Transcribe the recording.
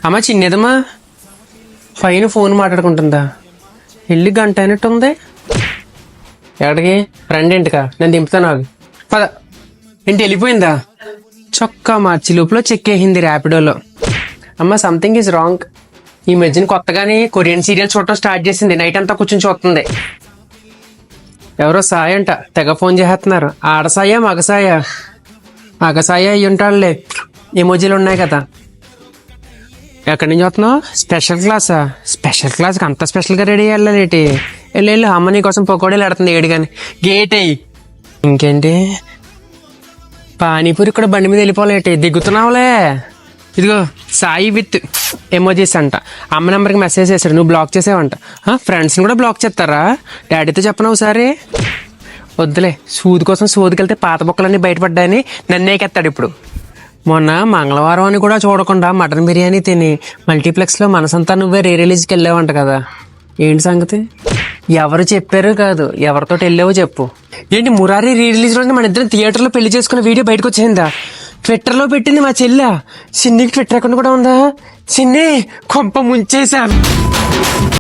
అమ్మ చిన్నదమ్మా పైన ఫోన్ మాట్లాడుకుంటుందా? వెళ్ళి గంట అయినట్టు ఉంది. ఎక్కడికి? ఫ్రెండ్ ఇంటికా? నేను దింపుతాను ఆగు. పద. ఇంటి వెళ్ళిపోయిందా? చొక్కా మార్చి లోపల చెక్ వేసింది ర్యాపిడోలో. అమ్మ సంథింగ్ ఈజ్ రాంగ్. ఈ మధ్యన కొత్తగానే కొరియన్ సీరియల్ చూడటం స్టార్ట్ చేసింది. నైట్ అంతా కూర్చొని చూస్తుంది. ఎవరో సాయి అంట, తెగ ఫోన్ చేస్తున్నారు. ఆడసాయా మగసాయా? మగసాయ అయ్యి ఉంటాడులే, ఎమోజీలు ఉన్నాయి కదా. ఎక్కడి నుంచి వస్తున్నావు? స్పెషల్ క్లాసా? స్పెషల్ క్లాస్కి అంత స్పెషల్గా రెడీ అయ్యాలేటి? వెళ్ళు అమ్మ నీ కోసం పకోడీలు ఆడుతుంది ఏడు కానీ. గేట్ అయ్యి. ఇంకేంటి పానీపూరి కూడా బండి మీద వెళ్ళిపోలేటి? దిగుతున్నావులే. ఇదిగో సాయి విత్ ఎమోజీస్ అంట. అమ్మ నెంబర్కి మెసేజ్ చేశాడు, నువ్వు బ్లాక్ చేసావంట. ఫ్రెండ్స్ని కూడా బ్లాక్ చేస్తారా? డాడీతో చెప్పను ఒకసారి. వద్దులే, సూది కోసం సూదికెళ్తే పాత బొక్కలన్నీ బయటపడ్డాయని నన్నేకెత్తాడు ఇప్పుడు. మొన్న మంగళవారం అని కూడా చూడకుండా మటన్ బిర్యానీ తిని మల్టీప్లెక్స్లో మనసంతా నువ్వే రీ రిలీజ్కి వెళ్ళావంట కదా. ఏంటి సంగతి? ఎవరు చెప్పారు కాదు, ఎవరితో వెళ్ళావో చెప్పు. ఏంటి మురారి రీ రిలీజ్ రోజు మన ఇద్దరం థియేటర్లో పెళ్లి చేసుకున్న వీడియో బయటకు వచ్చేసిందా? ట్విట్టర్లో పెట్టింది మా చెల్లి. సిన్నికి ట్విట్టర్ అకౌంట్ కూడా ఉందా? సిన్ని కొంప ముంచేసా.